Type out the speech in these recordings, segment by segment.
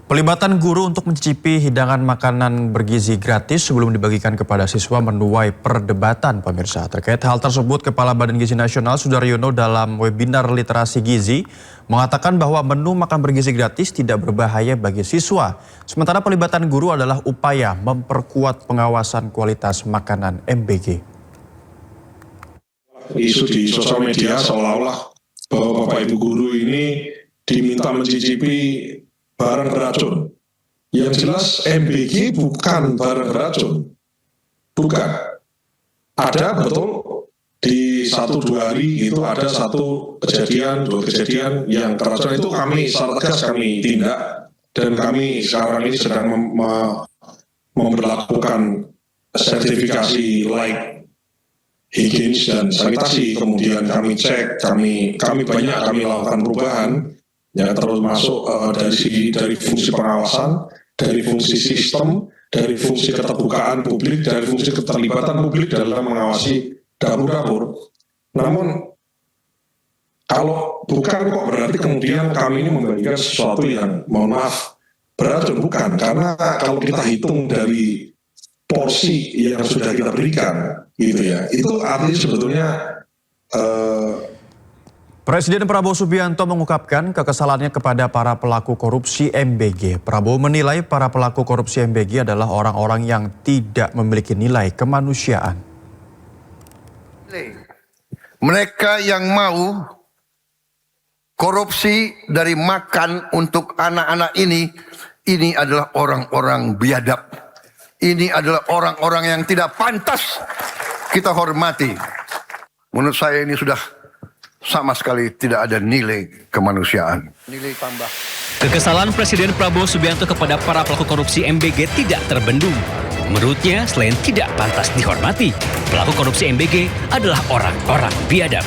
Pelibatan guru untuk mencicipi hidangan makanan bergizi gratis sebelum dibagikan kepada siswa menuai perdebatan pemirsa. Terkait hal tersebut, Kepala Badan Gizi Nasional Sudaryono dalam webinar literasi gizi mengatakan bahwa menu makan bergizi gratis tidak berbahaya bagi siswa. Sementara pelibatan guru adalah upaya memperkuat pengawasan kualitas makanan MBG. Isu di sosial media seolah-olah bahwa Bapak Ibu guru ini diminta mencicipi barang beracun. Yang jelas MBG bukan barang beracun. Bukan. Ada betul di 1-2 hari itu ada satu kejadian, 2 kejadian yang keracunan itu kami secara tegas kami tindak, dan kami sekarang ini sedang memperlakukan sertifikasi layak higienis dan sanitasi. Kemudian kami cek, kami lakukan perubahan. Ya, terus masuk dari fungsi pengawasan, dari fungsi sistem, dari fungsi keterbukaan publik, dari fungsi keterlibatan publik dalam mengawasi dapur-dapur. Namun, kalau bukan kok berarti kemudian kami ini membagikan sesuatu yang, mohon maaf, beracun. Bukan, karena kalau kita hitung dari porsi yang sudah kita berikan, gitu ya, itu artinya sebetulnya Presiden Prabowo Subianto mengungkapkan kekesalannya kepada para pelaku korupsi MBG. Prabowo menilai para pelaku korupsi MBG adalah orang-orang yang tidak memiliki nilai kemanusiaan. Mereka yang mau korupsi dari makan untuk anak-anak ini adalah orang-orang biadab. Ini adalah orang-orang yang tidak pantas kita hormati. Menurut saya ini sudah sama sekali tidak ada nilai kemanusiaan. Nilai tambah. Kekesalan Presiden Prabowo Subianto kepada para pelaku korupsi MBG tidak terbendung. Menurutnya, selain tidak pantas dihormati, pelaku korupsi MBG adalah orang-orang biadab.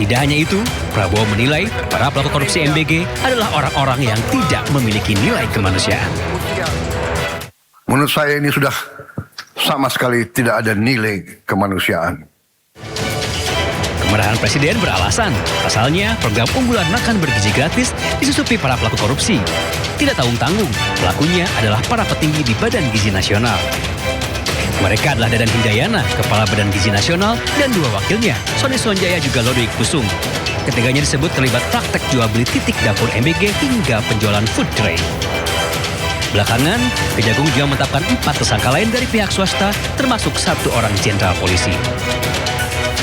Tidak hanya itu, Prabowo menilai para pelaku korupsi MBG adalah orang-orang yang tidak memiliki nilai kemanusiaan. Menurut saya ini sudah sama sekali tidak ada nilai kemanusiaan. Kemarahan Presiden beralasan, pasalnya program unggulan makan bergizi gratis disusupi para pelaku korupsi. Tidak tanggung-tanggung, pelakunya adalah para petinggi di Badan Gizi Nasional. Mereka adalah Dadan Hindayana, Kepala Badan Gizi Nasional, dan 2 wakilnya, Sony Sonjaya juga Lodoik Kusum. Ketiganya disebut terlibat praktek jual beli titik dapur MBG hingga penjualan food tray. Belakangan, Kejagung juga menetapkan 4 tersangka lain dari pihak swasta, termasuk 1 orang jenderal polisi.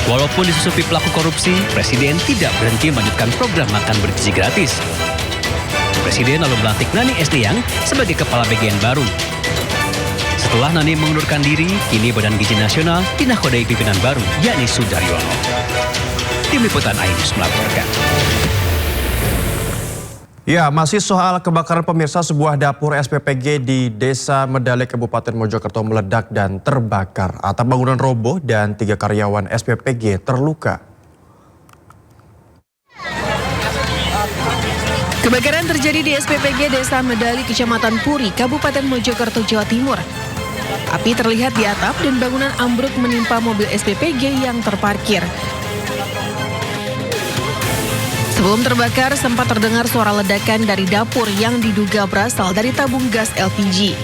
Walaupun disusupi pelaku korupsi, Presiden tidak berhenti melanjutkan program makan bergizi gratis. Presiden lalu melantik Nani Estiang sebagai Kepala Bagian baru. Setelah Nani mengundurkan diri, kini Badan Gizi Nasional dinakodai pimpinan baru, yakni Sudaryono. Tim Liputan iNews melaporkan. Ya, masih soal kebakaran pemirsa, sebuah dapur SPPG di Desa Medale, Kabupaten Mojokerto meledak dan terbakar. Atap bangunan roboh dan 3 karyawan SPPG terluka. Kebakaran terjadi di SPPG Desa Medali, Kecamatan Puri, Kabupaten Mojokerto, Jawa Timur. Api terlihat di atap dan bangunan ambruk menimpa mobil SPPG yang terparkir. Sebelum terbakar, sempat terdengar suara ledakan dari dapur yang diduga berasal dari tabung gas LPG.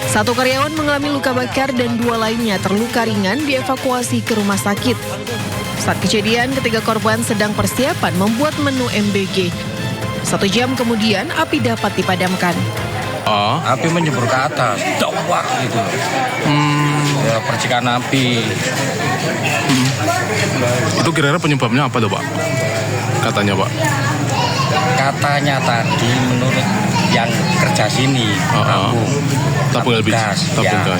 1 karyawan mengalami luka bakar dan 2 lainnya terluka ringan dievakuasi ke rumah sakit. Saat kejadian, ketiga korban sedang persiapan membuat menu MBG. 1 jam kemudian, api dapat dipadamkan. Api menyembur ke atas, dawak gitu. Ya, percikan api. Itu kira-kira penyebabnya apa tuh, Pak? Katanya, Pak? Katanya tadi menurut yang kerja sini, tabung gas.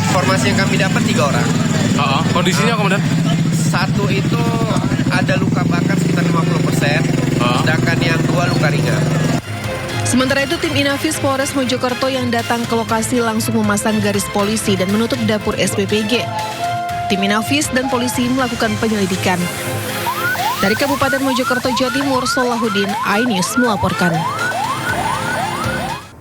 Informasi yang kami dapat 3 orang. Kondisinya kemudian? 1 itu ada luka bakar sekitar 50%, sedangkan yang 2 luka ringan. Sementara itu, tim Inafis Polres Mojokerto yang datang ke lokasi langsung memasang garis polisi dan menutup dapur SPPG. Tim Inafis dan polisi melakukan penyelidikan. Dari Kabupaten Mojokerto, Jawa Timur, Solahuddin, iNews melaporkan.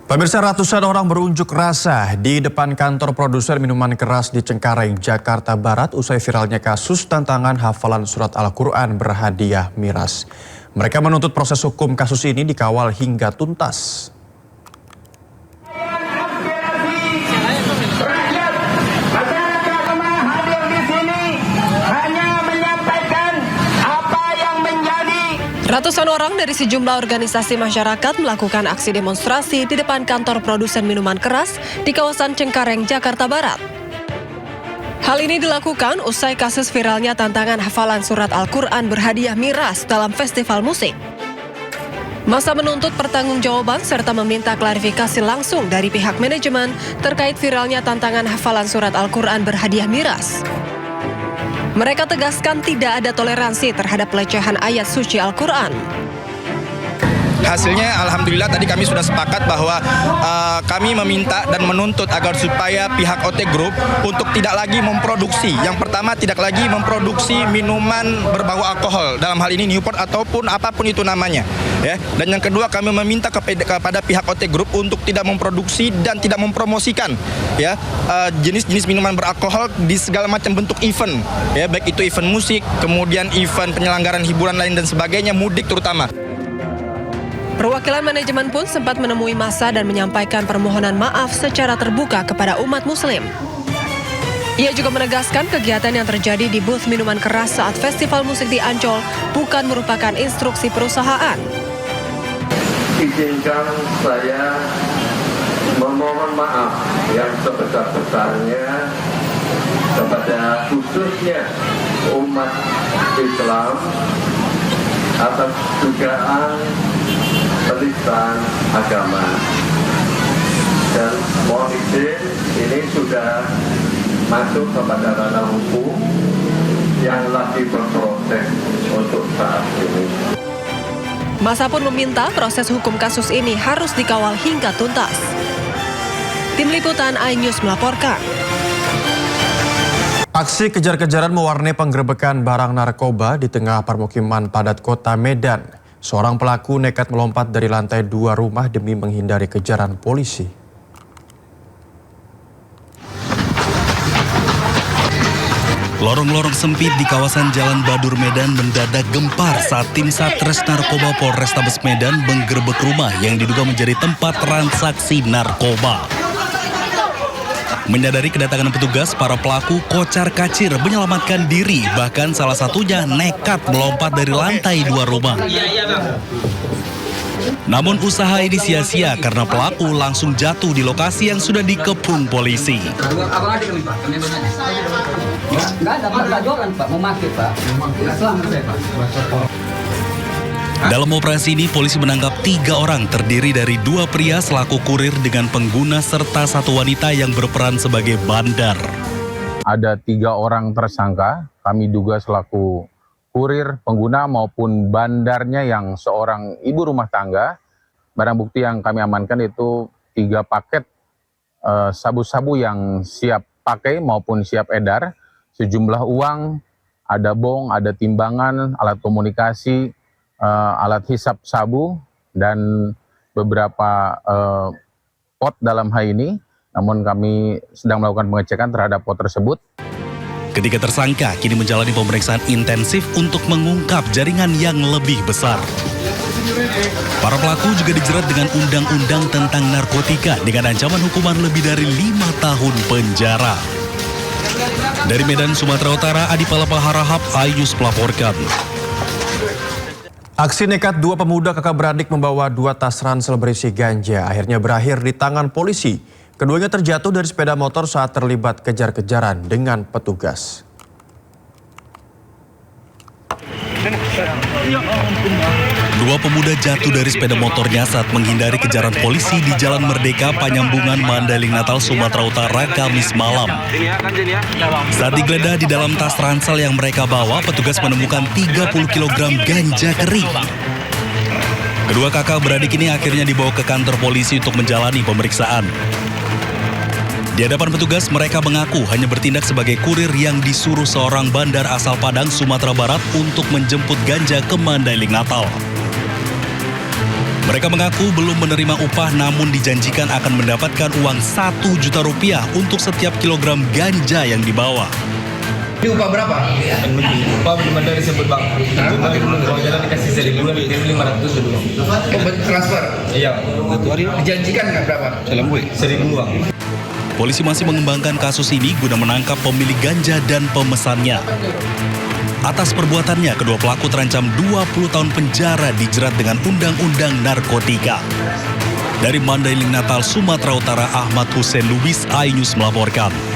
Pemirsa, ratusan orang berunjuk rasa di depan kantor produser minuman keras di Cengkareng, Jakarta Barat usai viralnya kasus tantangan hafalan surat Al-Quran berhadiah miras. Mereka menuntut proses hukum kasus ini dikawal hingga tuntas. Ratusan orang dari sejumlah organisasi masyarakat melakukan aksi demonstrasi di depan kantor produsen minuman keras di kawasan Cengkareng, Jakarta Barat. Hal ini dilakukan usai kasus viralnya tantangan hafalan surat Al-Quran berhadiah miras dalam festival musik. Massa menuntut pertanggungjawaban serta meminta klarifikasi langsung dari pihak manajemen terkait viralnya tantangan hafalan surat Al-Quran berhadiah miras. Mereka tegaskan tidak ada toleransi terhadap pelecehan ayat suci Al-Quran. Hasilnya alhamdulillah tadi kami sudah sepakat bahwa kami meminta dan menuntut agar supaya pihak OT Group untuk tidak lagi memproduksi. Yang pertama, tidak lagi memproduksi minuman berbau alkohol, dalam hal ini Newport ataupun apapun itu namanya, ya. Dan yang kedua, kami meminta kepada pihak OT Group untuk tidak memproduksi dan tidak mempromosikan, ya, jenis-jenis minuman beralkohol di segala macam bentuk event, ya, baik itu event musik, kemudian event penyelenggaraan hiburan lain dan sebagainya, mudik terutama. Perwakilan manajemen pun sempat menemui massa dan menyampaikan permohonan maaf secara terbuka kepada umat muslim. Ia juga menegaskan kegiatan yang terjadi di booth minuman keras saat festival musik di Ancol bukan merupakan instruksi perusahaan. Izinkan saya memohon maaf yang sebesar-besarnya kepada khususnya umat Islam atas dugaan penistaan agama, dan mohon izin ini sudah masuk kepada ranah hukum yang lagi berproses untuk saat ini. Massa pun meminta proses hukum kasus ini harus dikawal hingga tuntas. Tim Liputan iNews melaporkan. Aksi kejar-kejaran mewarnai penggerebekan barang narkoba di tengah permukiman padat kota Medan. Seorang pelaku nekat melompat dari lantai 2 rumah demi menghindari kejaran polisi. Lorong-lorong sempit di kawasan Jalan Badur Medan mendadak gempar saat tim Satres Narkoba Polrestabes Medan menggerebek rumah yang diduga menjadi tempat transaksi narkoba. Menyadari kedatangan petugas, para pelaku kocar-kacir menyelamatkan diri, bahkan salah satunya nekat melompat dari lantai 2 rumah. Namun usaha ini sia-sia karena pelaku langsung jatuh di lokasi yang sudah dikepung polisi. Dalam operasi ini, polisi menangkap 3 orang terdiri dari 2 pria selaku kurir dengan pengguna serta 1 wanita yang berperan sebagai bandar. Ada 3 orang tersangka, kami duga selaku kurir, pengguna maupun bandarnya yang seorang ibu rumah tangga. Barang bukti yang kami amankan itu 3 paket sabu-sabu yang siap pakai maupun siap edar, sejumlah uang, ada bong, ada timbangan, alat komunikasi, alat hisap sabu, dan beberapa pot dalam hal ini. Namun kami sedang melakukan pengecekan terhadap pot tersebut. Ketiga tersangka kini menjalani pemeriksaan intensif untuk mengungkap jaringan yang lebih besar. Para pelaku juga dijerat dengan undang-undang tentang narkotika dengan ancaman hukuman lebih dari 5 tahun penjara. Dari Medan, Sumatera Utara, Adi Palapa Harahap, iNews melaporkan. Aksi nekat 2 pemuda kakak beradik membawa 2 tas ransel berisi ganja akhirnya berakhir di tangan polisi. Keduanya terjatuh dari sepeda motor saat terlibat kejar-kejaran dengan petugas. Dua pemuda jatuh dari sepeda motornya saat menghindari kejaran polisi di Jalan Merdeka, Panyambungan, Mandailing Natal, Sumatera Utara, Kamis malam. Saat digeledah di dalam tas ransel yang mereka bawa, petugas menemukan 30 kg ganja kering. Kedua kakak beradik ini akhirnya dibawa ke kantor polisi untuk menjalani pemeriksaan. Di hadapan petugas, mereka mengaku hanya bertindak sebagai kurir yang disuruh seorang bandar asal Padang, Sumatera Barat untuk menjemput ganja ke Mandailing Natal. Mereka mengaku belum menerima upah, namun dijanjikan akan mendapatkan uang Rp1 juta untuk setiap kilogram ganja yang dibawa. Ini upah berapa? Upah belum ada disebut bang. Kalau jalan dikasih 1.000, dikirim 500 dulu. Transfer? Iya. Dijanjikan nggak berapa? 1.000 bang. Polisi masih mengembangkan kasus ini guna menangkap pemilik ganja dan pemesannya. Atas perbuatannya, kedua pelaku terancam 20 tahun penjara dijerat dengan Undang-Undang Narkotika. Dari Mandailing Natal, Sumatera Utara, Ahmad Hussein Lubis, iNews melaporkan.